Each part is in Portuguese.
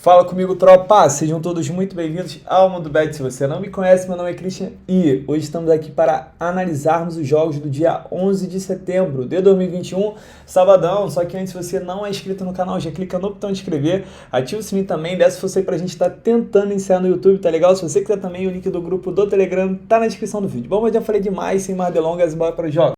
Fala comigo, tropa! Sejam todos muito bem-vindos ao Mundo Bet. Se você não me conhece, meu nome é Christian e hoje estamos aqui para analisarmos os jogos do dia 11 de setembro de 2021, sabadão. Só que antes, se você não é inscrito no canal, já clica no botão de inscrever, ativa o sininho também, desce você pra gente estar tentando iniciar no YouTube, tá legal? Se você quiser também, o link do grupo do Telegram tá na descrição do vídeo. Bom, eu já falei demais, sem mais delongas, bora para os jogos.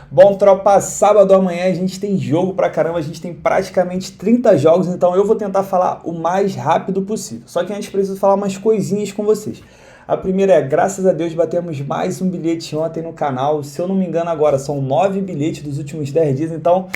Bom, tropa, sábado amanhã a gente tem jogo pra caramba, a gente tem praticamente 30 jogos, então eu vou tentar falar o mais rápido possível. Só que antes preciso falar umas coisinhas com vocês. A primeira é, graças a Deus, batemos mais um bilhete ontem no canal. Se eu não me engano agora, são 9 bilhetes dos últimos 10 dias, então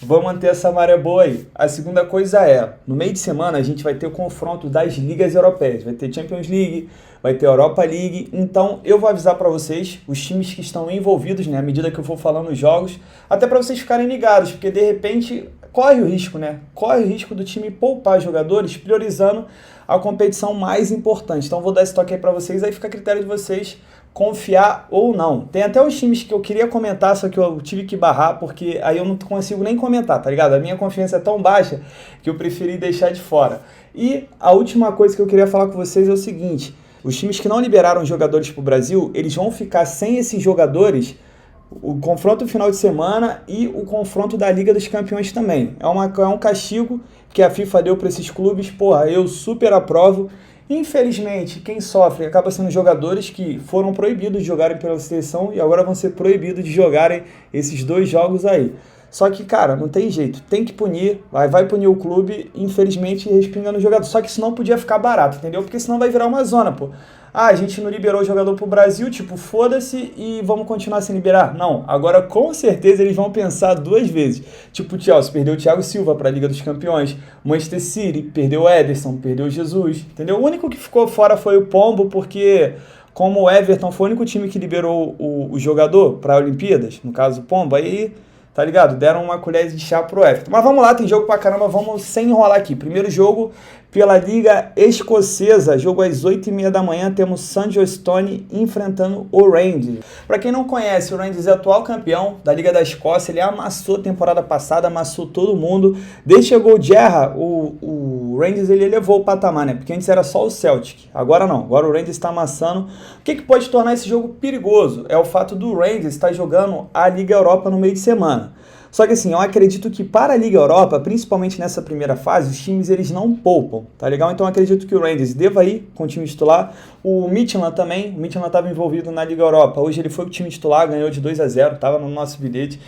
vamos manter essa maré boa aí. A segunda coisa é, no meio de semana a gente vai ter o confronto das ligas europeias. Vai ter Champions League, vai ter Europa League, então eu vou avisar para vocês os times que estão envolvidos, né, à medida que eu for falando os jogos, até para vocês ficarem ligados, porque de repente corre o risco, né? Corre o risco do time poupar jogadores, priorizando a competição mais importante. Então vou dar esse toque aí para vocês, aí fica a critério de vocês confiar ou não. Tem até os times que eu queria comentar, só que eu tive que barrar, porque aí eu não consigo nem comentar, tá ligado? A minha confiança é tão baixa que eu preferi deixar de fora. E a última coisa que eu queria falar com vocês é o seguinte: os times que não liberaram jogadores para o Brasil, eles vão ficar sem esses jogadores o confronto final de semana e o confronto da Liga dos Campeões também. É um castigo que a FIFA deu para esses clubes, porra, eu super aprovo. Infelizmente, quem sofre acaba sendo jogadores que foram proibidos de jogarem pela seleção e agora vão ser proibidos de jogarem esses dois jogos aí. Só que, cara, não tem jeito, tem que punir, vai punir o clube, infelizmente respinga no jogador. Só que isso não podia ficar barato, entendeu? Porque senão vai virar uma zona, pô. Ah, a gente não liberou o jogador pro Brasil, tipo, foda-se e vamos continuar sem liberar. Não, agora com certeza eles vão pensar duas vezes. Tipo, o Chelsea perdeu o Thiago Silva pra Liga dos Campeões, Manchester City perdeu o Ederson, perdeu o Jesus, entendeu? O único que ficou fora foi o Pombo, porque como o Everton foi o único time que liberou o jogador pra Olimpíadas, no caso o Pombo, aí, tá ligado? Deram uma colher de chá pro Everton. Mas vamos lá, tem jogo pra caramba, vamos sem enrolar aqui. Primeiro jogo pela Liga Escocesa, jogo às 8h30 da manhã, temos Sandhurst enfrentando o Rangers. Para quem não conhece, o Rangers é atual campeão da Liga da Escócia, ele amassou a temporada passada, amassou todo mundo. Desde que chegou o Gerrard, o Rangers ele elevou o patamar, né? Porque antes era só o Celtic, agora não, agora o Rangers está amassando. O que pode tornar esse jogo perigoso? É o fato do Rangers estar jogando a Liga Europa no meio de semana. Só que assim, eu acredito que para a Liga Europa, principalmente nessa primeira fase, os times eles não poupam, tá legal? Então eu acredito que o Rangers deva ir com o time titular. O Midtjylland também, o Midtjylland estava envolvido na Liga Europa. Hoje ele foi o time titular, ganhou de 2-0, estava no nosso bilhete.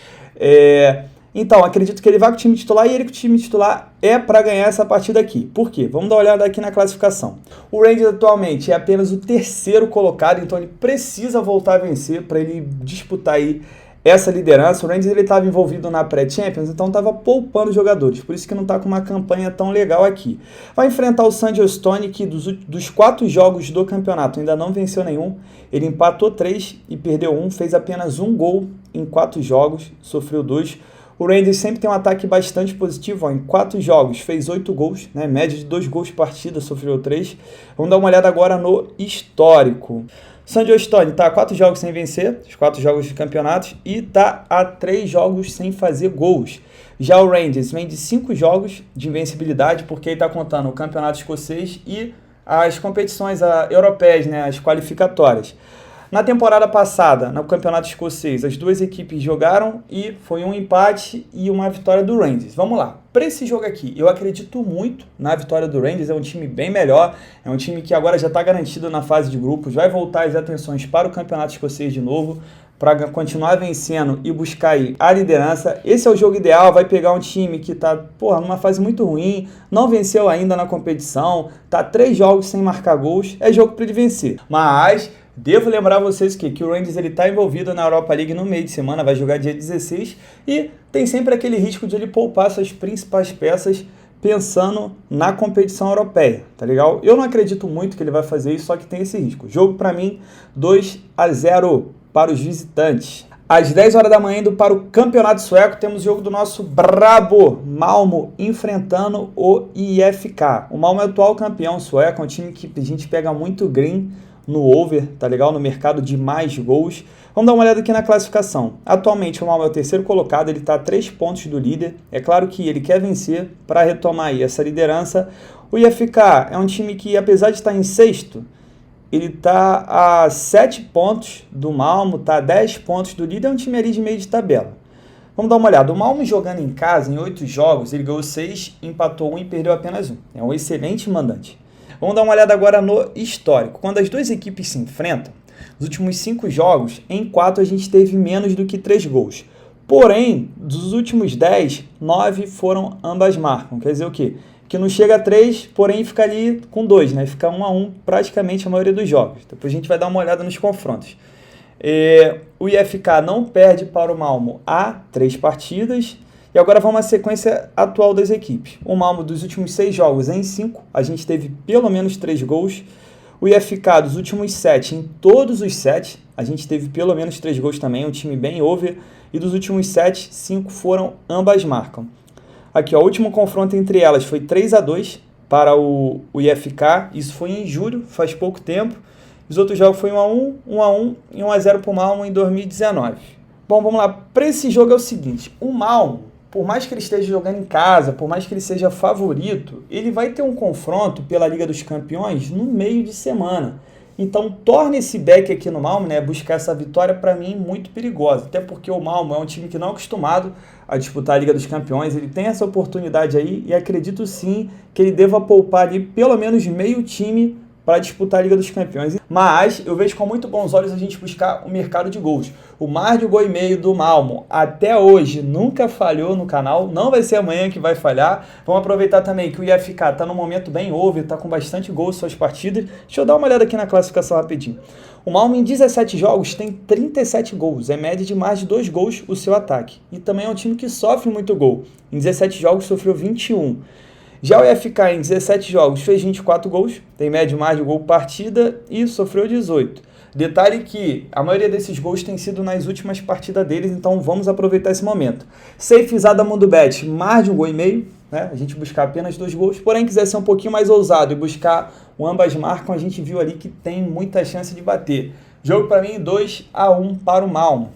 Então, acredito que ele vai com o time titular e ele com o time titular é para ganhar essa partida aqui. Por quê? Vamos dar uma olhada aqui na classificação. O Rangers atualmente é apenas o terceiro colocado, então ele precisa voltar a vencer para ele disputar aí essa liderança. O Rangers ele estava envolvido na pré-Champions, então estava poupando jogadores, por isso que não está com uma campanha tão legal aqui. Vai enfrentar o Sandhurst, que dos 4 jogos do campeonato ainda não venceu nenhum, ele empatou 3 e perdeu 1, fez apenas 1 gol em 4 jogos, sofreu 2. O Rangers sempre tem um ataque bastante positivo, ó, em 4 jogos fez 8 gols, né, média de 2 gols por partida, sofreu 3. Vamos dar uma olhada agora no histórico. Sandhurst está 4 jogos sem vencer, os 4 jogos de campeonatos, e está a 3 jogos sem fazer gols. Já o Rangers vem de 5 jogos de invencibilidade, porque ele está contando o campeonato escocês e as competições europeias, né, as qualificatórias. Na temporada passada, no campeonato escocês, as duas equipes jogaram e foi um empate e uma vitória do Rangers. Vamos lá, para esse jogo aqui, eu acredito muito na vitória do Rangers, é um time bem melhor, é um time que agora já está garantido na fase de grupos, vai voltar as atenções para o campeonato escocês de novo, para continuar vencendo e buscar aí a liderança. Esse é o jogo ideal, vai pegar um time que está numa fase muito ruim, não venceu ainda na competição, tá 3 jogos sem marcar gols, é jogo para ele vencer. Mas devo lembrar vocês que o Rangers está envolvido na Europa League no meio de semana, vai jogar dia 16 e tem sempre aquele risco de ele poupar suas principais peças pensando na competição europeia, tá legal? Eu não acredito muito que ele vai fazer isso, só que tem esse risco. Jogo para mim 2-0 para os visitantes. Às 10 horas da manhã, indo para o Campeonato Sueco, temos o jogo do nosso brabo Malmo enfrentando o IFK. O Malmo é o atual campeão sueco, é um time que a gente pega muito green no over, tá legal? No mercado de mais gols. Vamos dar uma olhada aqui na classificação. Atualmente o Malmo é o terceiro colocado, ele está a 3 pontos do líder. É claro que ele quer vencer para retomar aí essa liderança. O IFK é um time que, apesar de estar em sexto, ele está a 7 pontos do Malmo, está a 10 pontos do líder, é um time ali de meio de tabela. Vamos dar uma olhada. O Malmo jogando em casa, em 8 jogos, ele ganhou 6, empatou 1 e perdeu apenas 1. É um excelente mandante. Vamos dar uma olhada agora no histórico. Quando as duas equipes se enfrentam, nos últimos 5 jogos, em 4 a gente teve menos do que 3 gols. Porém, dos últimos 10, 9 foram ambas marcam. Quer dizer o quê? Que não chega a 3, porém fica ali com 2, né? Fica 1-1 praticamente a maioria dos jogos. Depois a gente vai dar uma olhada nos confrontos. O IFK não perde para o Malmo há 3 partidas. E agora vamos à sequência atual das equipes. O Malmo dos últimos 6 jogos em 5, a gente teve pelo menos 3 gols. O IFK dos últimos 7, em todos os 7, a gente teve pelo menos 3 gols também, um time bem over. E dos últimos 7, 5 foram ambas marcam. Aqui, ó, o último confronto entre elas foi 3-2 para o IFK, isso foi em julho, faz pouco tempo. Os outros jogos foi 1-1, 1-1 e 1-0 para o Malmo em 2019. Bom, vamos lá. Para esse jogo é o seguinte, o Malmo, por mais que ele esteja jogando em casa, por mais que ele seja favorito, ele vai ter um confronto pela Liga dos Campeões no meio de semana. Então, torna esse back aqui no Malmo, né, buscar essa vitória, para mim, muito perigosa. Até porque o Malmo é um time que não é acostumado a disputar a Liga dos Campeões. Ele tem essa oportunidade aí e acredito sim que ele deva poupar ali pelo menos meio time para disputar a Liga dos Campeões. Mas eu vejo com muito bons olhos a gente buscar o mercado de gols. O mar de gol e meio do Malmo até hoje nunca falhou no canal, não vai ser amanhã que vai falhar. Vamos aproveitar também que o IFK está num momento bem over, está com bastante gols em suas partidas. Deixa eu dar uma olhada aqui na classificação rapidinho. O Malmo em 17 jogos tem 37 gols, é média de mais de 2 gols o seu ataque. E também é um time que sofre muito gol. Em 17 jogos sofreu 21. Já o IFK em 17 jogos fez 24 gols, tem média mais de gol por partida e sofreu 18. Detalhe que a maioria desses gols tem sido nas últimas partidas deles, então vamos aproveitar esse momento. Safezada Mundo Bet, mais de 1,5 gol, né? A gente buscar apenas 2 gols, porém quiser ser um pouquinho mais ousado e buscar o ambas marcam, a gente viu ali que tem muita chance de bater. Jogo para mim 2-1 para o Malmo.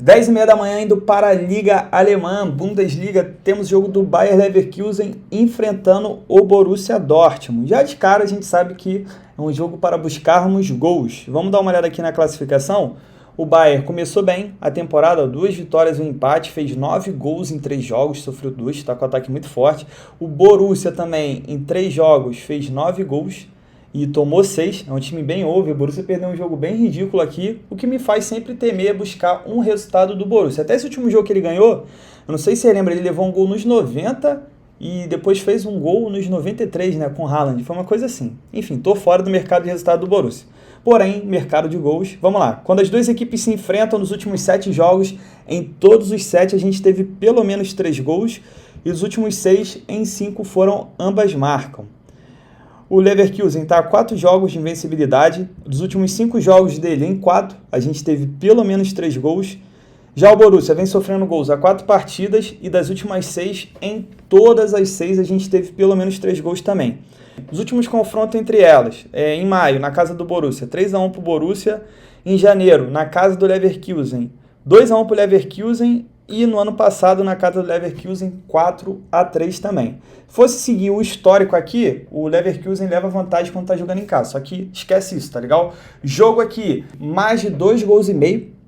10h30 da manhã indo para a Liga Alemã, Bundesliga, temos o jogo do Bayer Leverkusen enfrentando o Borussia Dortmund. Já de cara a gente sabe que é um jogo para buscarmos gols. Vamos dar uma olhada aqui na classificação. O Bayer começou bem a temporada, 2 vitórias e um empate, fez 9 gols em 3 jogos, sofreu 2, está com um ataque muito forte. O Borussia também em 3 jogos fez 9 gols. E tomou 6, é um time bem over. O Borussia perdeu um jogo bem ridículo aqui, o que me faz sempre temer buscar um resultado do Borussia. Até esse último jogo que ele ganhou, eu não sei se você lembra, ele levou um gol nos 90 e depois fez um gol nos 93, né, com o Haaland, foi uma coisa assim. Enfim, tô fora do mercado de resultado do Borussia. Porém, mercado de gols, vamos lá. Quando as duas equipes se enfrentam nos últimos 7 jogos, em todos os 7 a gente teve pelo menos 3 gols e os últimos 6 em 5 foram ambas marcam. O Leverkusen está a 4 jogos de invencibilidade. Dos últimos 5 jogos dele, em 4, a gente teve pelo menos 3 gols. Já o Borussia vem sofrendo gols a 4 partidas e das últimas 6, em todas as 6, a gente teve pelo menos 3 gols também. Os últimos confrontos entre elas, em maio, na casa do Borussia, 3-1 para o Borussia. Em janeiro, na casa do Leverkusen, 2-1 para o Leverkusen. E no ano passado, na casa do Leverkusen, 4-3 também. Se fosse seguir o histórico aqui, o Leverkusen leva vantagem quando está jogando em casa. Só que esquece isso, tá legal? Jogo aqui, mais de 2,5 gols,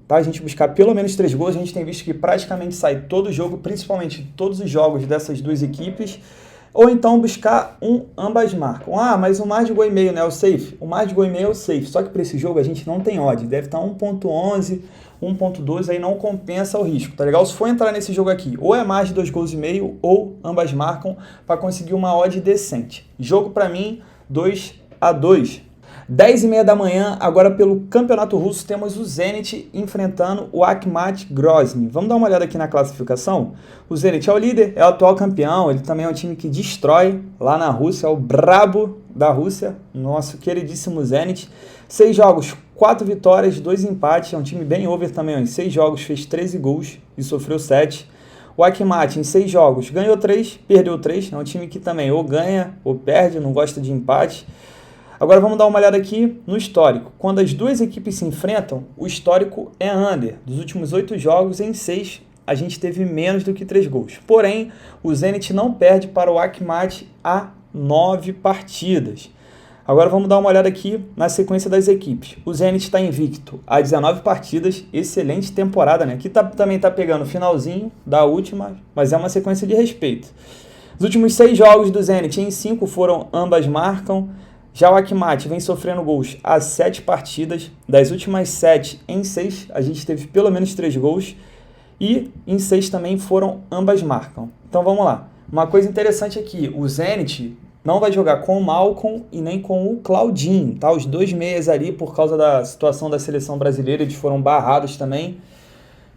tá? A gente buscar pelo menos 3 gols. A gente tem visto que praticamente sai todo jogo, principalmente todos os jogos dessas duas equipes. Ou então buscar um ambas marcam. Ah, mas o mais de gol e meio, né? O safe. O mais de gol e meio é o safe. Só que para esse jogo a gente não tem odd. Deve estar 1.11, 1.12, aí não compensa o risco, tá legal? Se for entrar nesse jogo aqui, ou é mais de 2,5 gols ou ambas marcam para conseguir uma odd decente. Jogo para mim, 2-2. 10h30 da manhã, agora pelo Campeonato Russo, temos o Zenit enfrentando o Akhmat Grozny. Vamos dar uma olhada aqui na classificação? O Zenit é o líder, é o atual campeão, ele também é um time que destrói lá na Rússia, é o brabo da Rússia, nosso queridíssimo Zenit. 6 jogos, 4 vitórias, 2 empates, é um time bem over também, em 6 jogos fez 13 gols e sofreu 7. O Akhmat em 6 jogos ganhou 3, perdeu 3, é um time que também ou ganha ou perde, não gosta de empate. Agora vamos dar uma olhada aqui no histórico. Quando as duas equipes se enfrentam, o histórico é under. Dos últimos 8 jogos, em 6 a gente teve menos do que 3 gols. Porém, o Zenit não perde para o Akhmat há 9 partidas. Agora vamos dar uma olhada aqui na sequência das equipes. O Zenit está invicto há 19 partidas, excelente temporada, né? Aqui também está pegando o finalzinho da última, mas é uma sequência de respeito. Os últimos 6 jogos do Zenit, em 5 foram ambas marcam. Já o Akhmat vem sofrendo gols há 7 partidas. Das últimas 7, em 6 a gente teve pelo menos 3 gols. E em 6 também foram ambas marcam. Então vamos lá. Uma coisa interessante aqui, o Zenit não vai jogar com o Malcom e nem com o Claudinho, tá? Os 2 meias ali, por causa da situação da seleção brasileira, eles foram barrados também.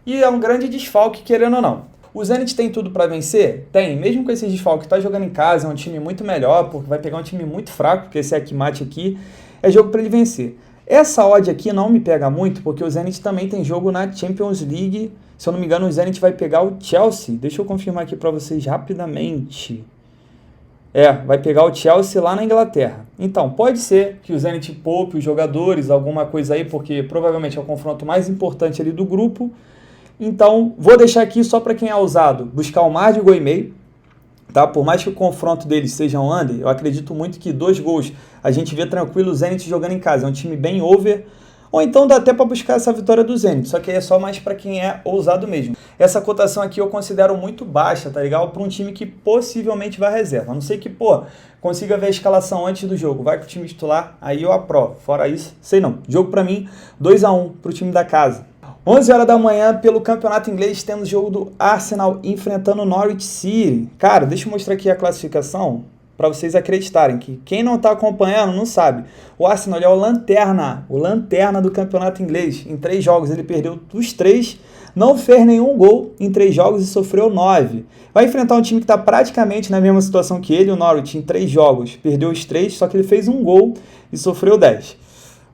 E é um grande desfalque, querendo ou não. O Zenit tem tudo para vencer? Tem. Mesmo com esse desfalque, tá jogando em casa, é um time muito melhor, porque vai pegar um time muito fraco, porque esse Akhmat aqui é jogo para ele vencer. Essa odd aqui não me pega muito, porque o Zenit também tem jogo na Champions League. Se eu não me engano, o Zenit vai pegar o Chelsea. Deixa eu confirmar aqui para vocês rapidamente. Vai pegar o Chelsea lá na Inglaterra. Então, pode ser que o Zenit poupe os jogadores, alguma coisa aí, porque provavelmente é o confronto mais importante ali do grupo. Então, vou deixar aqui só para quem é ousado buscar o mais de gol e meio. Tá? Por mais que o confronto deles seja um under, eu acredito muito que 2 gols a gente vê tranquilo o Zenit jogando em casa. É um time bem over. Ou então dá até para buscar essa vitória do Zenit, só que aí é só mais para quem é ousado mesmo. Essa cotação aqui eu considero muito baixa, tá ligado? Para um time que possivelmente vai reserva. A não ser que, consiga ver a escalação antes do jogo, vai com o time titular, aí eu aprovo. Fora isso, sei não. Jogo para mim, 2-1 pro time da casa. 11 horas da manhã, pelo campeonato inglês, temos o jogo do Arsenal enfrentando o Norwich City. Cara, deixa eu mostrar aqui a classificação para vocês acreditarem que quem não está acompanhando não sabe. O Arsenal é o lanterna do campeonato inglês. Em 3 jogos ele perdeu os 3, não fez nenhum gol em 3 jogos e sofreu 9. Vai enfrentar um time que está praticamente na mesma situação que ele, o Norwich, em 3 jogos. Perdeu os 3, só que ele fez um gol e sofreu 10.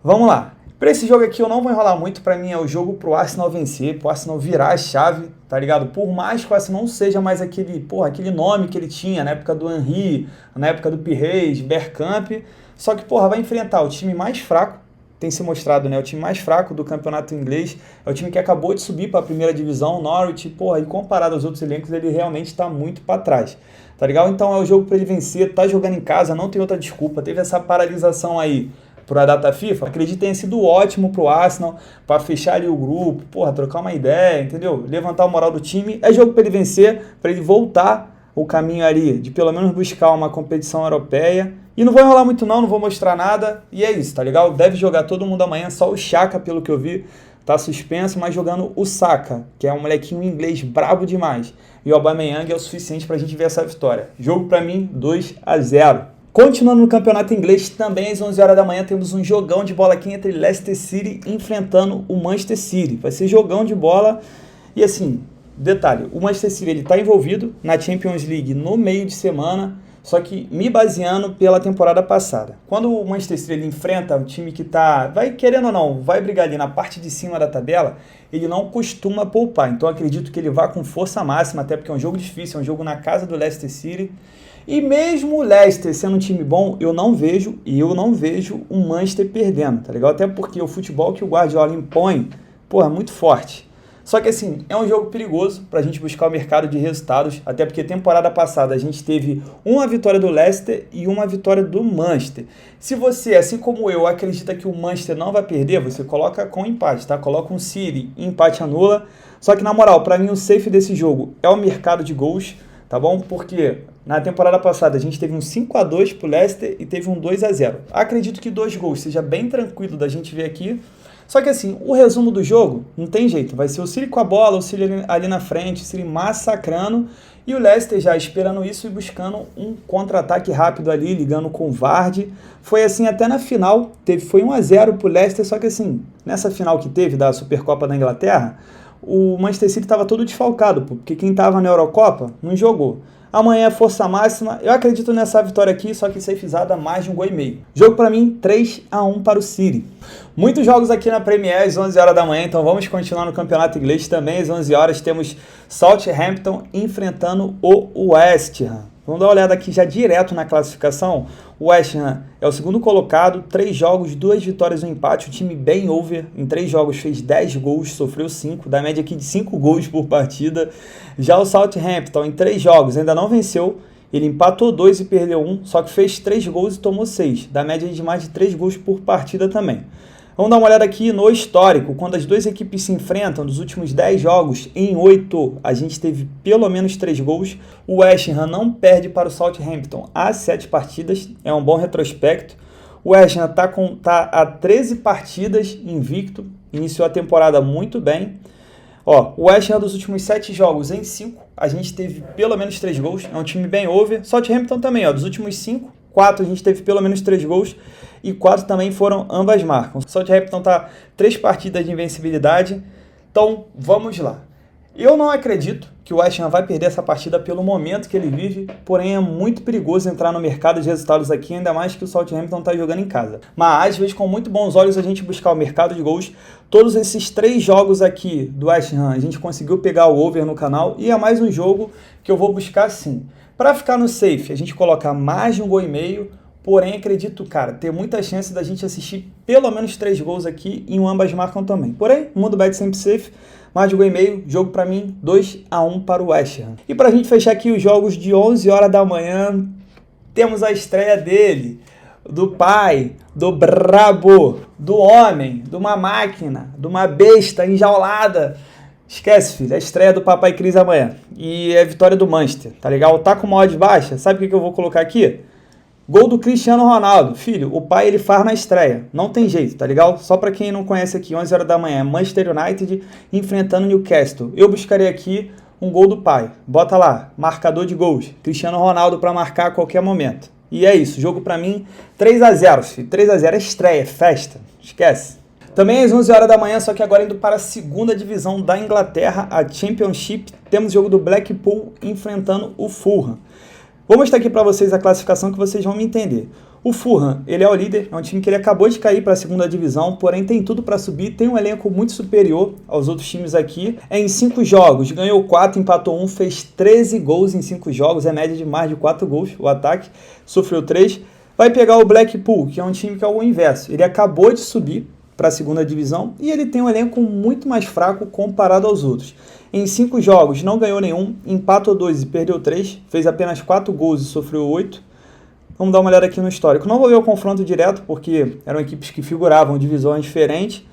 Vamos lá. Para esse jogo aqui eu não vou enrolar muito, para mim é o jogo pro Arsenal vencer, pro Arsenal virar a chave, tá ligado? Por mais que o Arsenal não seja mais aquele nome que ele tinha na época do Henry, na época do Pires, Bergkamp, só que, vai enfrentar o time mais fraco, tem se mostrado, né? O time mais fraco do campeonato inglês, é o time que acabou de subir para a primeira divisão, o Norwich, e comparado aos outros elencos, ele realmente está muito para trás, tá ligado? Então é o jogo para ele vencer, tá jogando em casa, não tem outra desculpa, teve essa paralisação aí para a data FIFA, acredito que tenha sido ótimo para o Arsenal, para fechar ali o grupo, trocar uma ideia, entendeu? Levantar o moral do time, é jogo para ele vencer, para ele voltar o caminho ali, de pelo menos buscar uma competição europeia, e não vou enrolar muito não vou mostrar nada, e é isso, tá legal? Deve jogar todo mundo amanhã, só o Xhaka, pelo que eu vi, tá suspenso, mas jogando o Saka, que é um molequinho inglês brabo demais, e o Aubameyang é o suficiente para a gente ver essa vitória. Jogo para mim, 2-0. Continuando no campeonato inglês, também às 11 horas da manhã temos um jogão de bola aqui entre Leicester City enfrentando o Manchester City. Vai ser jogão de bola e assim, detalhe, o Manchester City ele está envolvido na Champions League no meio de semana, só que me baseando pela temporada passada. Quando o Manchester City ele enfrenta um time que vai querendo ou não, vai brigar ali na parte de cima da tabela, ele não costuma poupar. Então acredito que ele vá com força máxima, até porque é um jogo difícil, é um jogo na casa do Leicester City. E mesmo o Leicester sendo um time bom, eu não vejo o Manchester perdendo, tá ligado? Até porque o futebol que o Guardiola impõe, é muito forte. Só que assim, é um jogo perigoso pra gente buscar o mercado de resultados, até porque temporada passada a gente teve uma vitória do Leicester e uma vitória do Manchester. Se você, assim como eu, acredita que o Manchester não vai perder, você coloca com empate, tá? Coloca um City, empate anula. Só que na moral, pra mim o safe desse jogo é o mercado de gols, tá bom? Porque na temporada passada a gente teve um 5-2 pro Leicester e teve um 2-0. Acredito que 2 gols seja bem tranquilo da gente ver aqui. Só que assim, o resumo do jogo não tem jeito. Vai ser o City com a bola, o City ali na frente, o City massacrando. E o Leicester já esperando isso e buscando um contra-ataque rápido ali, ligando com o Vardy. Foi assim até na final, foi 1-0 pro Leicester, só que assim, nessa final que teve da Supercopa da Inglaterra, o Manchester City estava todo desfalcado, porque quem estava na Eurocopa não jogou. Amanhã é força máxima. Eu acredito nessa vitória aqui, só que safezada mais de 1,5 gols. Jogo para mim, 3-1 para o City. Muitos jogos aqui na Premier às 11 horas da manhã, então vamos continuar no campeonato inglês também. Às 11 horas temos Southampton enfrentando o West Ham. Vamos dar uma olhada aqui já direto na classificação. O West Ham é o segundo colocado, 3 jogos, 2 vitórias e um empate, o time bem over, em 3 jogos fez 10 gols, sofreu 5, da média aqui de 5 gols por partida. Já o Southampton em 3 jogos ainda não venceu, ele empatou 2 e perdeu 1, só que fez 3 gols e tomou 6, da média de mais de 3 gols por partida também. Vamos dar uma olhada aqui no histórico, quando as duas equipes se enfrentam, nos últimos 10 jogos, em 8 a gente teve pelo menos 3 gols. O West Ham não perde para o Southampton há 7 partidas, é um bom retrospecto. O West Ham tá a 13 partidas invicto, iniciou a temporada muito bem. Ó, o West Ham dos últimos 7 jogos em 5, a gente teve pelo menos 3 gols, é um time bem over. Southampton também, ó, dos últimos 5, 4 a gente teve pelo menos 3 gols e 4 também foram ambas marcas. O Southampton tá 3 partidas de invencibilidade, então vamos lá. Eu não acredito que o West Ham vai perder essa partida pelo momento que ele vive, porém é muito perigoso entrar no mercado de resultados aqui, ainda mais que o Southampton está jogando em casa. Mas, às vezes, com muito bons olhos, a gente buscar o mercado de gols. Todos esses 3 jogos aqui do West Ham, a gente conseguiu pegar o over no canal e é mais um jogo que eu vou buscar sim. Para ficar no safe, a gente coloca mais de 1,5 gols, porém acredito, cara, ter muita chance da gente assistir pelo menos 3 gols aqui e ambas marcam também. Porém, o mundo bet sempre safe. Mais de 1,5 gols, jogo para mim 2-1 para o West Ham. E para a gente fechar aqui os jogos de 11 horas da manhã, temos a estreia dele, do pai, do brabo, do homem, de uma máquina, de uma besta enjaulada. Esquece, filho, é a estreia do Papai Cris amanhã. E é a vitória do Manchester, tá legal? Tá com uma odd baixa, sabe o que eu vou colocar aqui? Gol do Cristiano Ronaldo. Filho, o pai ele faz na estreia. Não tem jeito, tá legal? Só para quem não conhece aqui, 11 horas da manhã, Manchester United enfrentando Newcastle. Eu buscarei aqui um gol do pai. Bota lá, marcador de gols. Cristiano Ronaldo para marcar a qualquer momento. E é isso, jogo para mim 3-0, filho. 3-0 é estreia, é festa. Esquece. Também às 11 horas da manhã, só que agora indo para a segunda divisão da Inglaterra, a Championship, temos o jogo do Blackpool enfrentando o Fulham. Vou mostrar aqui para vocês a classificação que vocês vão me entender. O Fulham, ele é o líder, é um time que ele acabou de cair para a segunda divisão, porém tem tudo para subir, tem um elenco muito superior aos outros times aqui. É em 5 jogos, ganhou 4, empatou 1, fez 13 gols em 5 jogos, é média de mais de 4 gols o ataque, sofreu 3. Vai pegar o Blackpool, que é um time que é o inverso, ele acabou de subir para a segunda divisão e ele tem um elenco muito mais fraco comparado aos outros. Em 5 jogos não ganhou nenhum, empatou 2 e perdeu 3, fez apenas 4 gols e sofreu 8. Vamos dar uma olhada aqui no histórico. Não vou ver o confronto direto, porque eram equipes que figuravam divisões diferentes.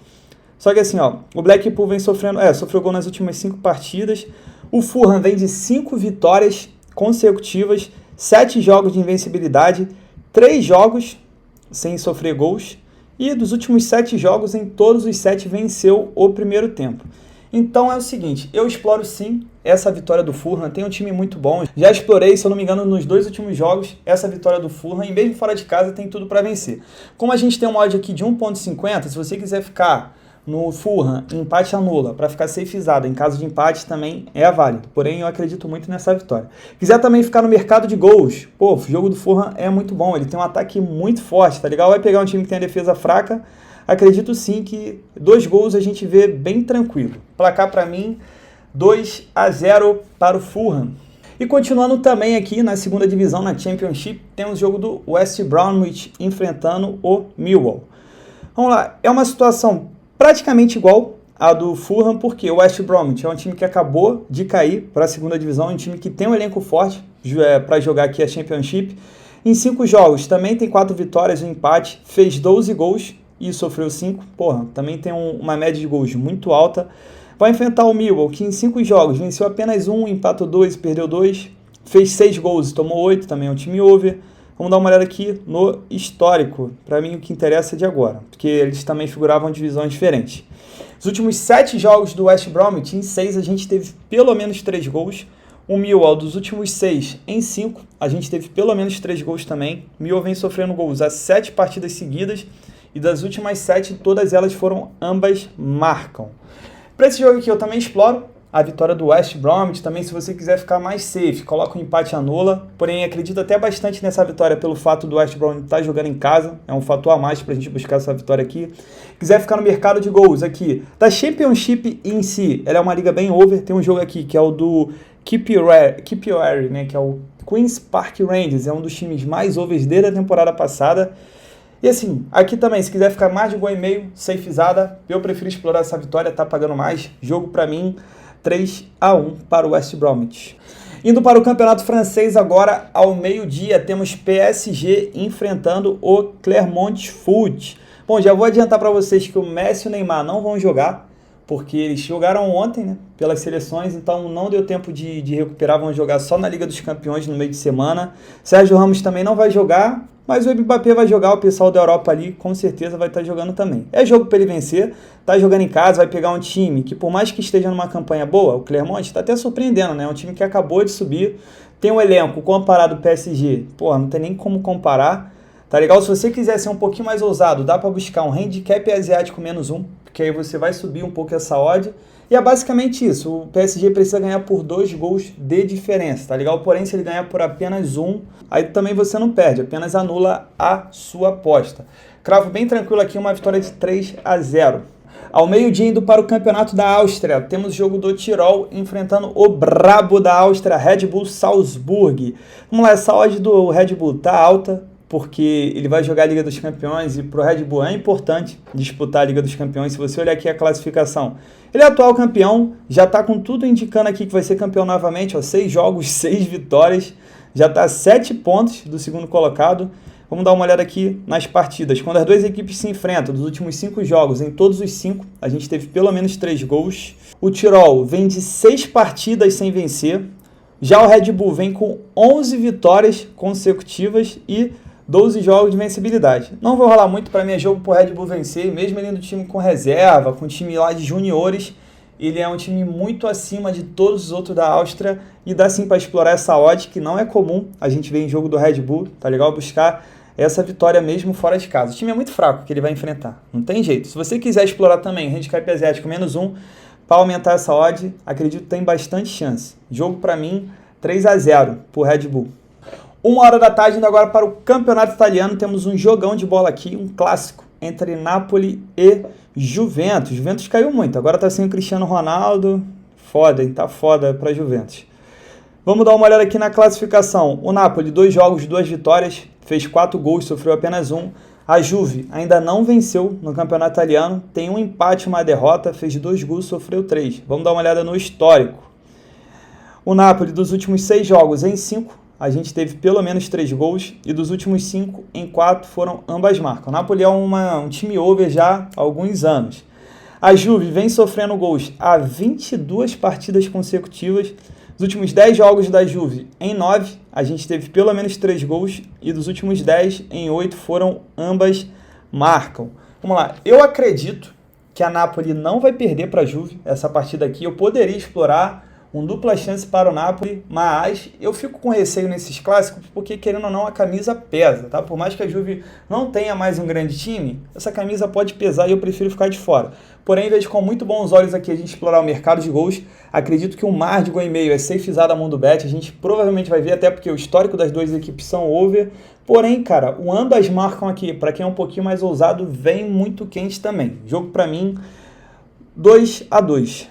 Só que assim, ó, o Blackpool vem sofreu gol nas últimas 5 partidas. O Fulham vem de 5 vitórias consecutivas, 7 jogos de invencibilidade, 3 jogos sem sofrer gols. E dos últimos 7 jogos, em todos os 7 venceu o primeiro tempo. Então é o seguinte, eu exploro sim essa vitória do Fulham, tem um time muito bom. Já explorei, se eu não me engano, nos 2 últimos jogos, essa vitória do Fulham, e mesmo fora de casa tem tudo para vencer. Como a gente tem uma odd aqui de 1,50, se você quiser ficar no Fulham, empate anula, para ficar safezado, em caso de empate também é válido. Porém, eu acredito muito nessa vitória. Quiser também ficar no mercado de gols, pô, o jogo do Fulham é muito bom, ele tem um ataque muito forte, tá legal? Vai pegar um time que tem a defesa fraca, acredito sim que 2 gols a gente vê bem tranquilo. Placar para mim, 2-0 para o Fulham. E continuando também aqui na segunda divisão, na Championship, temos o jogo do West Bromwich enfrentando o Millwall. Vamos lá, é uma situação praticamente igual à do Fulham, porque o West Bromwich é um time que acabou de cair para a segunda divisão, um time que tem um elenco forte para jogar aqui a Championship. Em 5 jogos também tem 4 vitórias e um empate, fez 12 gols e sofreu 5. Porra, também tem uma média de gols muito alta. Vai enfrentar o Millwall, que em 5 jogos venceu apenas 1, empatou 2, perdeu 2, fez 6 gols e tomou 8, também é um time over. Vamos dar uma olhada aqui no histórico, para mim o que interessa é de agora, porque eles também figuravam em divisões diferentes. Os últimos 7 jogos do West Bromwich, em 6 a gente teve pelo menos 3 gols. O Millwall, dos últimos 6, em 5, a gente teve pelo menos 3 gols também. O Millwall vem sofrendo gols há 7 partidas seguidas, e das últimas 7, todas elas foram ambas marcam. Para esse jogo aqui eu também exploro a vitória do West Bromwich. Também, se você quiser ficar mais safe, coloca um empate anula. Porém, acredito até bastante nessa vitória pelo fato do West Bromwich estar jogando em casa. É um fator a mais para a gente buscar essa vitória aqui. Quiser ficar no mercado de gols aqui, da Championship em si, ela é uma liga bem over. Tem um jogo aqui que é o do Kipioari, né, que é o Queen's Park Rangers. É um dos times mais overs desde a temporada passada. E assim, aqui também, se quiser ficar mais de gol e meio, safezada, eu prefiro explorar essa vitória, tá pagando mais. Jogo para mim, 3-1 para o West Bromwich. Indo para o campeonato francês agora, ao meio-dia, temos PSG enfrentando o Clermont Foot. Bom, já vou adiantar para vocês que o Messi e o Neymar não vão jogar, porque eles jogaram ontem, né, pelas seleções, então não deu tempo de recuperar, vão jogar só na Liga dos Campeões no meio de semana. Sérgio Ramos também não vai jogar, mas o Mbappé vai jogar, o pessoal da Europa ali com certeza vai estar jogando também. É jogo para ele vencer, tá jogando em casa, vai pegar um time que por mais que esteja numa campanha boa, o Clermont está até surpreendendo, né? É um time que acabou de subir, tem um elenco comparado ao PSG, pô, não tem nem como comparar, tá legal? Se você quiser ser um pouquinho mais ousado, dá para buscar um handicap asiático -1, porque aí você vai subir um pouco essa odd. E é basicamente isso, o PSG precisa ganhar por 2 gols de diferença, tá legal? Porém, se ele ganhar por apenas 1, aí também você não perde, apenas anula a sua aposta. Cravo bem tranquilo aqui, uma vitória de 3-0. Ao meio-dia, indo para o campeonato da Áustria, temos o jogo do Tirol enfrentando o brabo da Áustria, Red Bull Salzburg. Vamos lá, essa odd do Red Bull tá alta, porque ele vai jogar a Liga dos Campeões e para o Red Bull é importante disputar a Liga dos Campeões. Se você olhar aqui a classificação, ele é atual campeão, já está com tudo indicando aqui que vai ser campeão novamente, ó, 6 jogos, 6 vitórias, já está a 7 pontos do segundo colocado. Vamos dar uma olhada aqui nas partidas. Quando as duas equipes se enfrentam, dos últimos 5 jogos, em todos os 5, a gente teve pelo menos 3 gols. O Tirol vem de 6 partidas sem vencer, já o Red Bull vem com 11 vitórias consecutivas e 12 jogos de vencibilidade. Não vou rolar muito, para mim é jogo pro Red Bull vencer, mesmo ele do time com reserva, com time lá de juniores, ele é um time muito acima de todos os outros da Áustria e dá sim para explorar essa odd, que não é comum a gente ver em jogo do Red Bull, tá legal? Buscar essa vitória mesmo fora de casa. O time é muito fraco que ele vai enfrentar, não tem jeito. Se você quiser explorar também o handicap asiático -1, para aumentar essa odd, acredito que tem bastante chance. Jogo para mim, 3-0 pro Red Bull. 1h da tarde, indo agora para o campeonato italiano, temos um jogão de bola aqui, um clássico entre Napoli e Juventus. Juventus caiu muito, agora tá sem o Cristiano Ronaldo, foda, hein? Tá foda para Juventus. Vamos dar uma olhada aqui na classificação. O Napoli, 2 jogos, 2 vitórias, fez 4 gols, sofreu apenas 1. A Juve ainda não venceu no campeonato italiano, tem um empate, uma derrota, fez 2 gols, sofreu 3. Vamos dar uma olhada no histórico. O Napoli, dos últimos 6 jogos, em 5, a gente teve pelo menos 3 gols, e dos últimos 5, em 4 foram ambas marcas. O Napoli é um time over já há alguns anos. A Juve vem sofrendo gols há 22 partidas consecutivas. Dos últimos 10 jogos da Juve, em 9, a gente teve pelo menos 3 gols, e dos últimos 10, em 8, foram ambas marcam. Vamos lá, eu acredito que a Napoli não vai perder para a Juve essa partida aqui. Eu poderia explorar um dupla chance para o Napoli, mas eu fico com receio nesses clássicos, porque querendo ou não a camisa pesa, tá? Por mais que a Juve não tenha mais um grande time, essa camisa pode pesar e eu prefiro ficar de fora. Porém, vejo com muito bons olhos aqui a gente explorar o mercado de gols. Acredito que um mar de gol e meio é safezado a mundo bet, a gente provavelmente vai ver, até porque o histórico das duas equipes são over. Porém, cara, o ambas marcam aqui, para quem é um pouquinho mais ousado, vem muito quente também. Jogo para mim, 2-2.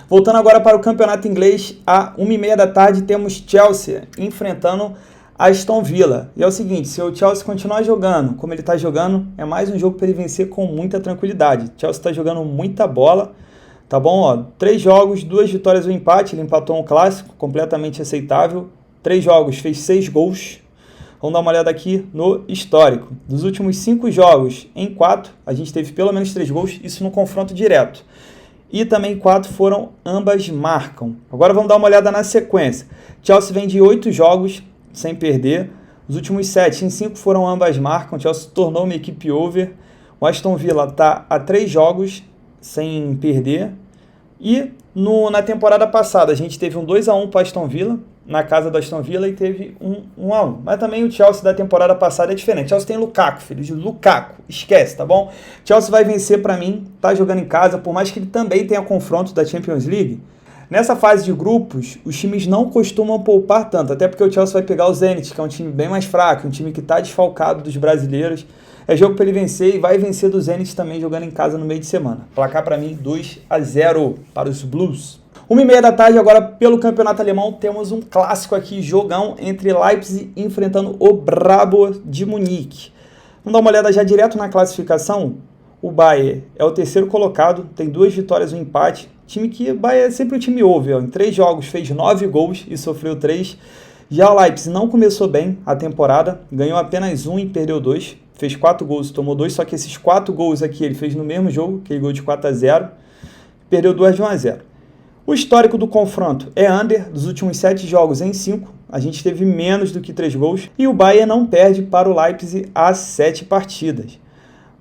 Voltando agora para o campeonato inglês, à 1h30 da tarde temos Chelsea enfrentando Aston Villa. E é o seguinte, se o Chelsea continuar jogando como ele está jogando, é mais um jogo para ele vencer com muita tranquilidade. O Chelsea está jogando muita bola, tá bom? Ó, 3 jogos, 2 vitórias e um empate, ele empatou um clássico, completamente aceitável. 3 jogos, fez 6 gols. Vamos dar uma olhada aqui no histórico. Dos últimos 5 jogos, em 4, a gente teve pelo menos 3 gols, isso no confronto direto. E também 4 foram ambas marcam. Agora vamos dar uma olhada na sequência. Chelsea vem de 8 jogos sem perder. Os últimos 7 em 5 foram ambas marcam. Chelsea se tornou uma equipe over. O Aston Villa está a 3 jogos sem perder. E na temporada passada a gente teve um 2-1 para Aston Villa, na casa do Aston Villa, e teve um 1-1. Mas também o Chelsea da temporada passada é diferente. Chelsea tem Lukaku, filho de Lukaku. Esquece, tá bom? Chelsea vai vencer para mim, tá jogando em casa, por mais que ele também tenha confronto da Champions League. Nessa fase de grupos, os times não costumam poupar tanto, até porque o Chelsea vai pegar o Zenit, que é um time bem mais fraco, um time que está desfalcado dos brasileiros. É jogo para ele vencer e vai vencer do Zenit também jogando em casa no meio de semana. Placar para mim 2-0 para os Blues. 1h30 da tarde, agora pelo campeonato alemão, temos um clássico aqui, jogão entre Leipzig enfrentando o Brabo de Munique. Vamos dar uma olhada já direto na classificação. O Bayern é o terceiro colocado, tem 2 vitórias e um empate. Time que o Bayern é sempre um time over, em 3 jogos fez 9 gols e sofreu 3. Já o Leipzig não começou bem a temporada, ganhou apenas 1 e perdeu 2. Fez 4 gols e tomou 2, só que esses 4 gols aqui ele fez no mesmo jogo, aquele gol de 4-0, perdeu 2 de 1-0. O histórico do confronto é under, dos últimos 7 jogos em 5, a gente teve menos do que 3 gols, e o Bayern não perde para o Leipzig há 7 partidas.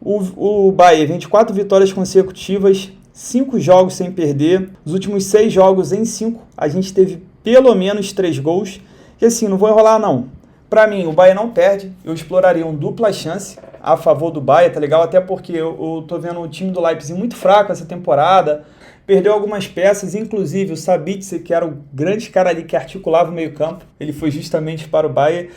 O Bayern vem de 4 vitórias consecutivas, 5 jogos sem perder, os últimos 6 jogos em 5, a gente teve pelo menos 3 gols, e assim, não vou enrolar não. Para mim, o Bayern não perde, eu exploraria um dupla chance a favor do Bayern, tá legal? Até porque eu tô vendo o time do Leipzig muito fraco essa temporada, perdeu algumas peças, inclusive o Sabitzer, que era o grande cara ali que articulava o meio campo, ele foi justamente para o Bayern.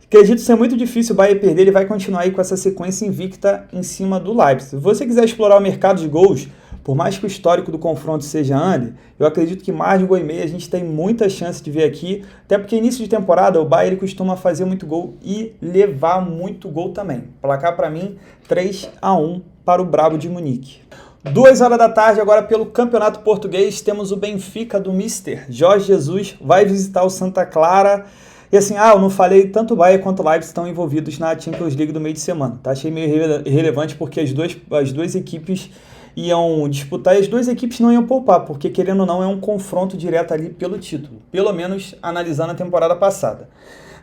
Acredito ser muito difícil o Bayern perder, ele vai continuar aí com essa sequência invicta em cima do Leipzig. Se você quiser explorar o mercado de gols, por mais que o histórico do confronto seja under, eu acredito que mais de 1,5 gol a gente tem muita chance de ver aqui, até porque início de temporada o Bayern costuma fazer muito gol e levar muito gol também. Placar para mim 3-1 para o Brabo de Munique. 2 horas da tarde, agora pelo Campeonato Português, temos o Benfica do Mister Jorge Jesus, vai visitar o Santa Clara. E assim, eu não falei, tanto o Bayern quanto o Leipzig estão envolvidos na Champions League do meio de semana. Tá? Achei meio irrelevante porque as duas equipes iam disputar e as 2 equipes não iam poupar, porque querendo ou não é um confronto direto ali pelo título, pelo menos analisando a temporada passada.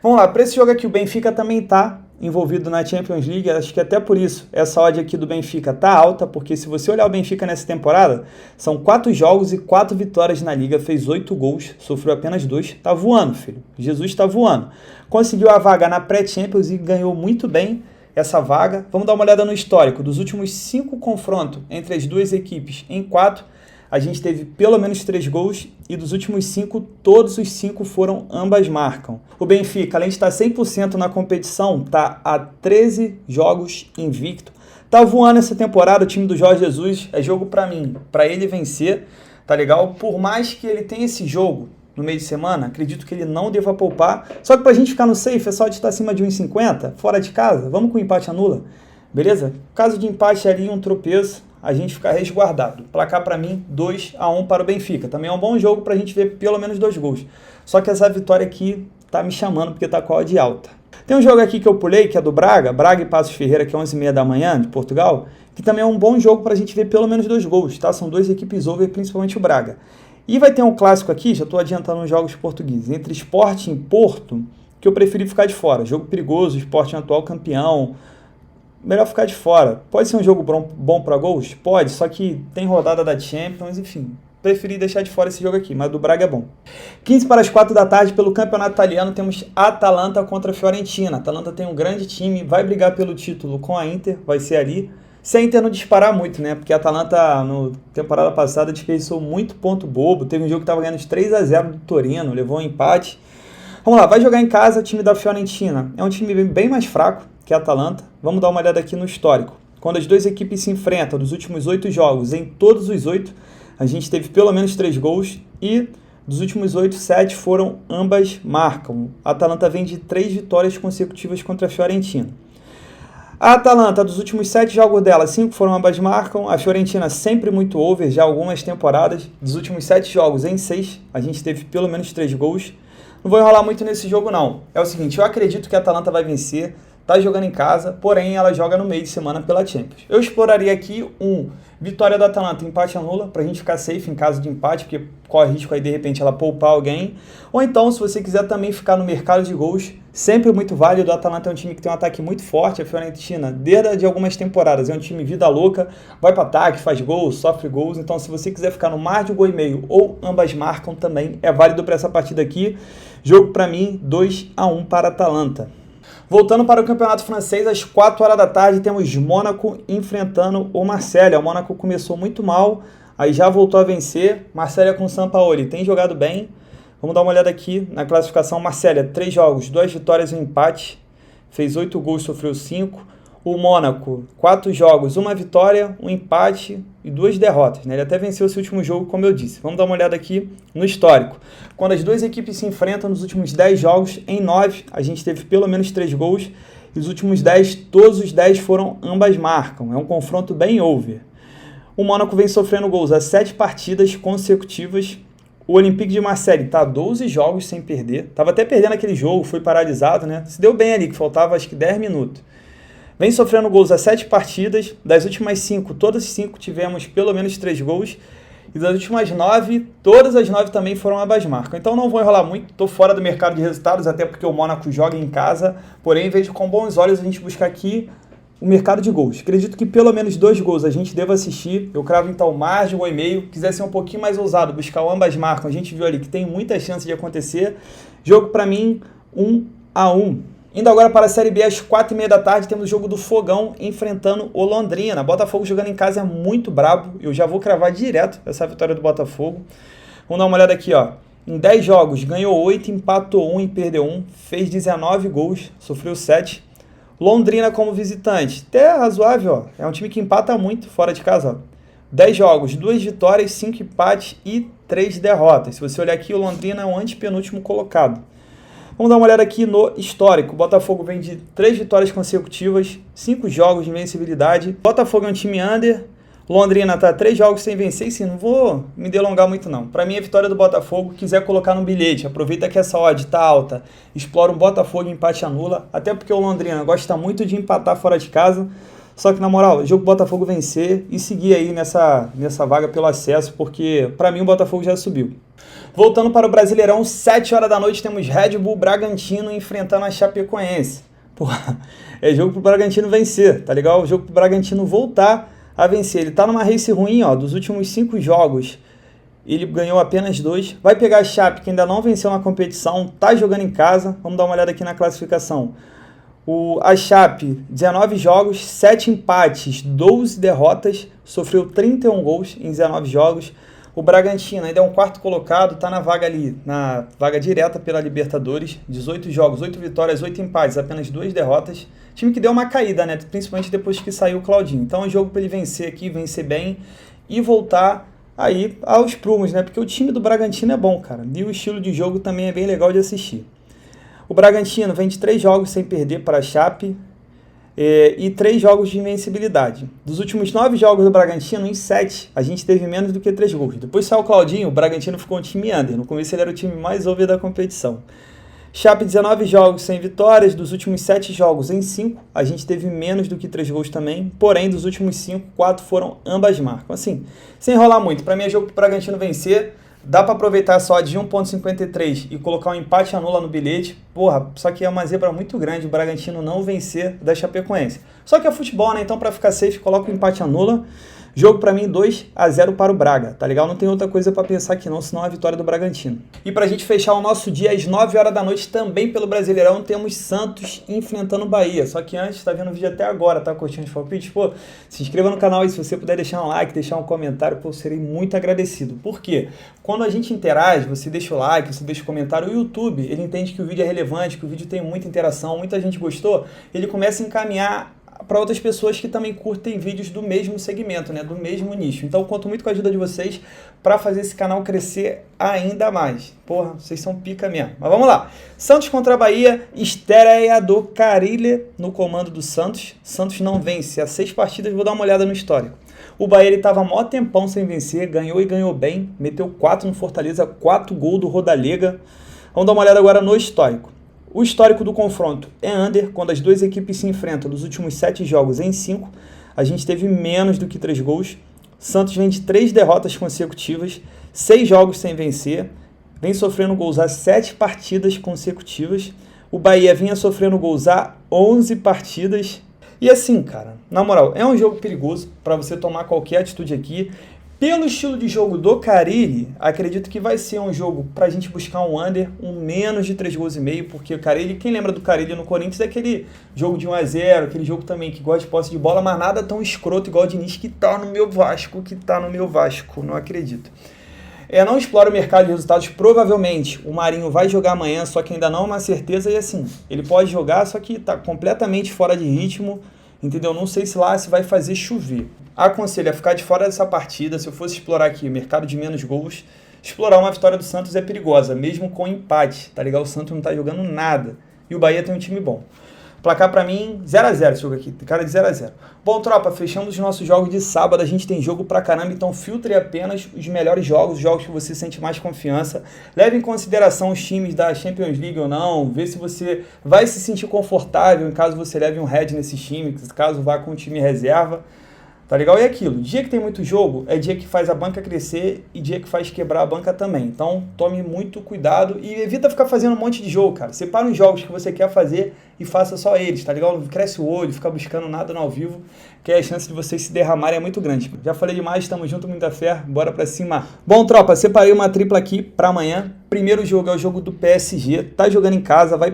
Vamos lá, para esse jogo aqui o Benfica também está envolvido na Champions League, acho que até por isso essa odd aqui do Benfica tá alta, porque se você olhar o Benfica nessa temporada, são 4 jogos e 4 vitórias na Liga, fez 8 gols, sofreu apenas 2, tá voando, filho, Jesus tá voando. Conseguiu a vaga na pré-Champions e ganhou muito bem essa vaga. Vamos dar uma olhada no histórico. Dos últimos 5 confrontos entre as 2 equipes em 4, a gente teve pelo menos 3 gols e dos últimos 5, todos os 5 foram ambas marcam. O Benfica, além de estar 100% na competição, está a 13 jogos invicto. Tá voando essa temporada o time do Jorge Jesus, é jogo para mim, para ele vencer, tá legal? Por mais que ele tenha esse jogo no meio de semana, acredito que ele não deva poupar. Só que pra gente ficar no safe, é só de estar acima de 1,50, fora de casa, vamos com o empate anula, beleza? Caso de empate ali, um tropeço, a gente fica resguardado. Placar pra mim, 2-1 para o Benfica. Também é um bom jogo pra gente ver pelo menos 2 gols. Só que essa vitória aqui tá me chamando porque tá com a odd alta. Tem um jogo aqui que eu pulei, que é do Braga e Paços Ferreira, que é 11h30 da manhã, de Portugal, que também é um bom jogo pra gente ver pelo menos 2 gols, tá? São 2 equipes over, principalmente o Braga. E vai ter um clássico aqui, já estou adiantando os jogos portugueses, entre Sporting e Porto, que eu preferi ficar de fora. Jogo perigoso, Sporting atual campeão, melhor ficar de fora. Pode ser um jogo bom para gols? Pode, só que tem rodada da Champions, enfim. Preferi deixar de fora esse jogo aqui, mas do Braga é bom. 15 para as 4 da tarde, pelo Campeonato Italiano, temos Atalanta contra a Fiorentina. A Atalanta tem um grande time, vai brigar pelo título com a Inter, vai ser ali. Se a Inter não disparar muito, né? Porque a Atalanta, na temporada passada, desperdiçou muito ponto bobo. Teve um jogo que estava ganhando de 3-0 do Torino, levou um empate. Vamos lá, vai jogar em casa o time da Fiorentina. É um time bem mais fraco que a Atalanta. Vamos dar uma olhada aqui no histórico. Quando as 2 equipes se enfrentam, dos últimos 8 jogos, em todos os 8, a gente teve pelo menos 3 gols e dos últimos 8, 7 foram ambas marcam. A Atalanta vem de 3 vitórias consecutivas contra a Fiorentina. A Atalanta, dos últimos 7 jogos dela, 5 foram ambas marcam. A Fiorentina sempre muito over, já algumas temporadas. Dos últimos 7 jogos, em 6, a gente teve pelo menos 3 gols. Não vou enrolar muito nesse jogo, não. É o seguinte, eu acredito que a Atalanta vai vencer. Tá jogando em casa, porém ela joga no meio de semana pela Champions. Eu exploraria aqui vitória do Atalanta, empate anula, pra gente ficar safe em caso de empate, porque corre risco aí de repente ela poupar alguém. Ou então, se você quiser também ficar no mercado de gols, sempre muito válido. O Atalanta é um time que tem um ataque muito forte, a Fiorentina, desde algumas temporadas, é um time vida louca, vai para ataque, faz gols, sofre gols. Então, se você quiser ficar no mais de 1,5 gol ou ambas marcam, também é válido para essa partida aqui. Jogo para mim, 2-1 para a Atalanta. Voltando para o campeonato francês, às 4 horas da tarde, temos Mônaco enfrentando o Marseille. O Mônaco começou muito mal Aí já voltou a vencer. Marcélia com Sampaoli tem jogado bem. Vamos dar uma olhada aqui na classificação. Marcélia, 3 jogos, 2 vitórias e um empate. Fez 8 gols, sofreu 5. O Mônaco, 4 jogos, 1 vitória, 1 empate e 2 derrotas, né? Ele até venceu esse último jogo, como eu disse. Vamos dar uma olhada aqui no histórico. Quando as duas equipes se enfrentam nos últimos 10 jogos, em 9, a gente teve pelo menos 3 gols. E os últimos 10, todos os 10 foram ambas marcam. É um confronto bem over. O Mônaco vem sofrendo gols há 7 partidas consecutivas. O Olympique de Marseille está 12 jogos sem perder. Estava até perdendo aquele jogo, foi paralisado, né? Se deu bem ali, que faltava acho que 10 minutos. Vem sofrendo gols há 7 partidas. Das últimas 5, todas as 5 tivemos pelo menos 3 gols. E das últimas 9, todas as 9 também foram ambas marcam. Então não vou enrolar muito, estou fora do mercado de resultados, até porque o Mônaco joga em casa. Porém, vejo com bons olhos a gente buscar aqui o mercado de gols. Acredito que pelo menos 2 gols a gente deva assistir. Eu cravo então mais de 1,5. Quiser ser um pouquinho mais ousado, buscar o ambas marcam. A gente viu ali que tem muita chance de acontecer. Jogo para mim 1-1. Indo agora para a Série B, às 4h30 da tarde, temos o jogo do Fogão enfrentando o Londrina. Botafogo jogando em casa é muito brabo. Eu já vou cravar direto essa vitória do Botafogo. Vamos dar uma olhada aqui, ó. Em 10 jogos, ganhou 8, empatou 1 e perdeu 1. Fez 19 gols, sofreu 7. Londrina como visitante, até razoável, ó. É um time que empata muito fora de casa, ó. 10 jogos, 2 vitórias, 5 empates e 3 derrotas. Se você olhar aqui, o Londrina é o antepenúltimo colocado. Vamos dar uma olhada aqui no histórico. O Botafogo vem de 3 vitórias consecutivas, 5 jogos de invencibilidade. Botafogo é um time under. Londrina está 3 jogos sem vencer. E sim, não vou me delongar muito não. Para mim é vitória do Botafogo. Quiser colocar no bilhete, aproveita que essa odd está alta. Explora um Botafogo e empate anula. Até porque o Londrina gosta muito de empatar fora de casa. Só que na moral, o jogo Botafogo vencer e seguir aí nessa vaga pelo acesso. Porque para mim o Botafogo já subiu. Voltando para o Brasileirão, 7 horas da noite, temos Red Bull Bragantino enfrentando a Chapecoense. Porra, é jogo pro Bragantino vencer, tá legal? Jogo pro Bragantino voltar a vencer. Ele tá numa race ruim, ó, dos últimos 5 jogos, ele ganhou apenas 2. Vai pegar a Chape, que ainda não venceu na competição, tá jogando em casa. Vamos dar uma olhada aqui na classificação. A Chape, 19 jogos, 7 empates, 12 derrotas, sofreu 31 gols em 19 jogos. O Bragantino ainda é um quarto colocado, está na vaga ali, na vaga direta pela Libertadores. 18 jogos, 8 vitórias, 8 empates, apenas 2 derrotas. Time que deu uma caída, né? Principalmente depois que saiu o Claudinho. Então é um jogo para ele vencer aqui, vencer bem e voltar aí aos prumos, né? Porque o time do Bragantino é bom, cara. E o estilo de jogo também é bem legal de assistir. O Bragantino vem de 3 jogos sem perder para a Chape. E 3 jogos de invencibilidade. Dos últimos 9 jogos do Bragantino, em 7, a gente teve menos do que 3 gols. Depois saiu o Claudinho, o Bragantino ficou um time under. No começo ele era o time mais over da competição. Chape, 19 jogos sem vitórias. Dos últimos 7 jogos, em 5, a gente teve menos do que 3 gols também. Porém, dos últimos 5, 4 foram ambas marcam. Assim, sem enrolar muito, para mim é jogo para o Bragantino vencer. Dá para aproveitar só de 1,53 e colocar um empate anula no bilhete. Porra, só que é uma zebra muito grande o Bragantino não vencer da Chapecoense. Só que é futebol, né? Então para ficar safe, coloca o empate anula. Jogo para mim 2-0 para o Braga, tá legal? Não tem outra coisa para pensar aqui não, senão a vitória do Bragantino. E pra gente fechar o nosso dia às 9 horas da noite, também pelo Brasileirão, temos Santos enfrentando o Bahia. Só que antes, tá vendo o vídeo até agora, tá curtindo os palpites? Pô, se inscreva no canal aí, se você puder deixar um like, deixar um comentário, pô, eu serei muito agradecido. Por quê? Quando a gente interage, você deixa o like, você deixa o comentário, o YouTube, ele entende que o vídeo é relevante, que o vídeo tem muita interação, muita gente gostou, ele começa a encaminhar para outras pessoas que também curtem vídeos do mesmo segmento, né, do mesmo nicho. Então, eu conto muito com a ajuda de vocês para fazer esse canal crescer ainda mais. Porra, vocês são pica mesmo. Mas vamos lá. Santos contra a Bahia, estreia do Carille no comando do Santos. Santos não vence há 6 partidas, vou dar uma olhada no histórico. O Bahia estava mó tempão sem vencer, ganhou e ganhou bem, meteu 4 no Fortaleza, 4 gols do Rodalega. Vamos dar uma olhada agora no histórico. O histórico do confronto é under, quando as duas equipes se enfrentam dos últimos 7 jogos em 5, a gente teve menos do que 3 gols. Santos vem de 3 derrotas consecutivas, 6 jogos sem vencer, vem sofrendo gols há 7 partidas consecutivas. O Bahia vinha sofrendo gols há 11 partidas. E assim, cara, na moral, é um jogo perigoso para você tomar qualquer atitude aqui. Pelo estilo de jogo do Carille, acredito que vai ser um jogo pra gente buscar um under, um menos de 3 gols e meio, porque o Carille, quem lembra do Carille no Corinthians é aquele jogo de 1 a 0, aquele jogo também que gosta de posse de bola, mas nada tão escroto igual o Diniz que tá no meu Vasco, não acredito. Não explora o mercado de resultados, provavelmente o Marinho vai jogar amanhã, só que ainda não é uma certeza, e assim, ele pode jogar, só que tá completamente fora de ritmo, entendeu? Não sei se lá se vai fazer chover. Aconselho a ficar de fora dessa partida. Se eu fosse explorar aqui o mercado de menos gols, explorar uma vitória do Santos é perigosa, mesmo com empate, tá ligado? O Santos não tá jogando nada e o Bahia tem um time bom. Placar pra mim, 0 a 0 esse jogo aqui, cara de 0 a 0. Bom, tropa, fechamos os nossos jogos de sábado, a gente tem jogo pra caramba, então filtre apenas os melhores jogos, os jogos que você sente mais confiança. Leve em consideração os times da Champions League ou não, vê se você vai se sentir confortável em caso você leve um head nesses times, caso vá com o time reserva. Tá legal? E aquilo, dia que tem muito jogo, é dia que faz a banca crescer e dia que faz quebrar a banca também. Então, tome muito cuidado e evita ficar fazendo um monte de jogo, cara. Separa os jogos que você quer fazer e faça só eles, tá legal? Não cresce o olho, fica buscando nada no ao vivo, que a chance de vocês se derramarem é muito grande. Já falei demais, tamo junto, muita fé, bora pra cima. Bom, tropa, separei uma tripla aqui pra amanhã. Primeiro jogo é o jogo do PSG, tá jogando em casa, vai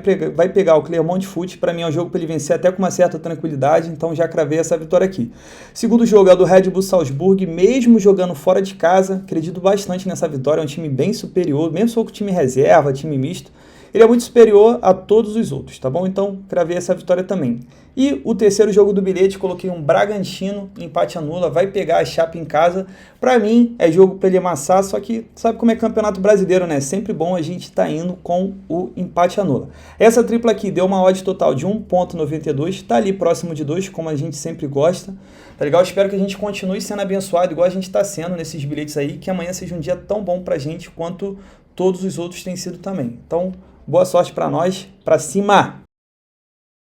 pegar o Clermont Foot, pra mim é um jogo pra ele vencer até com uma certa tranquilidade, então já cravei essa vitória aqui. Segundo jogo é o do Red Bull Salzburg, mesmo jogando fora de casa, acredito bastante nessa vitória, é um time bem superior, mesmo se for com time reserva, time misto, ele é muito superior a todos os outros, tá bom? Então, cravei essa vitória também. E o terceiro jogo do bilhete, coloquei um Bragantino, empate anula, vai pegar a Chape em casa. Pra mim, é jogo pra ele amassar, só que sabe como é campeonato brasileiro, né? Sempre bom a gente tá indo com o empate anula. Essa tripla aqui deu uma odd total de 1,92, tá ali próximo de 2, como a gente sempre gosta. Tá legal? Espero que a gente continue sendo abençoado, igual a gente tá sendo nesses bilhetes aí, que amanhã seja um dia tão bom pra gente quanto todos os outros têm sido também. Então, boa sorte pra nós, pra cima!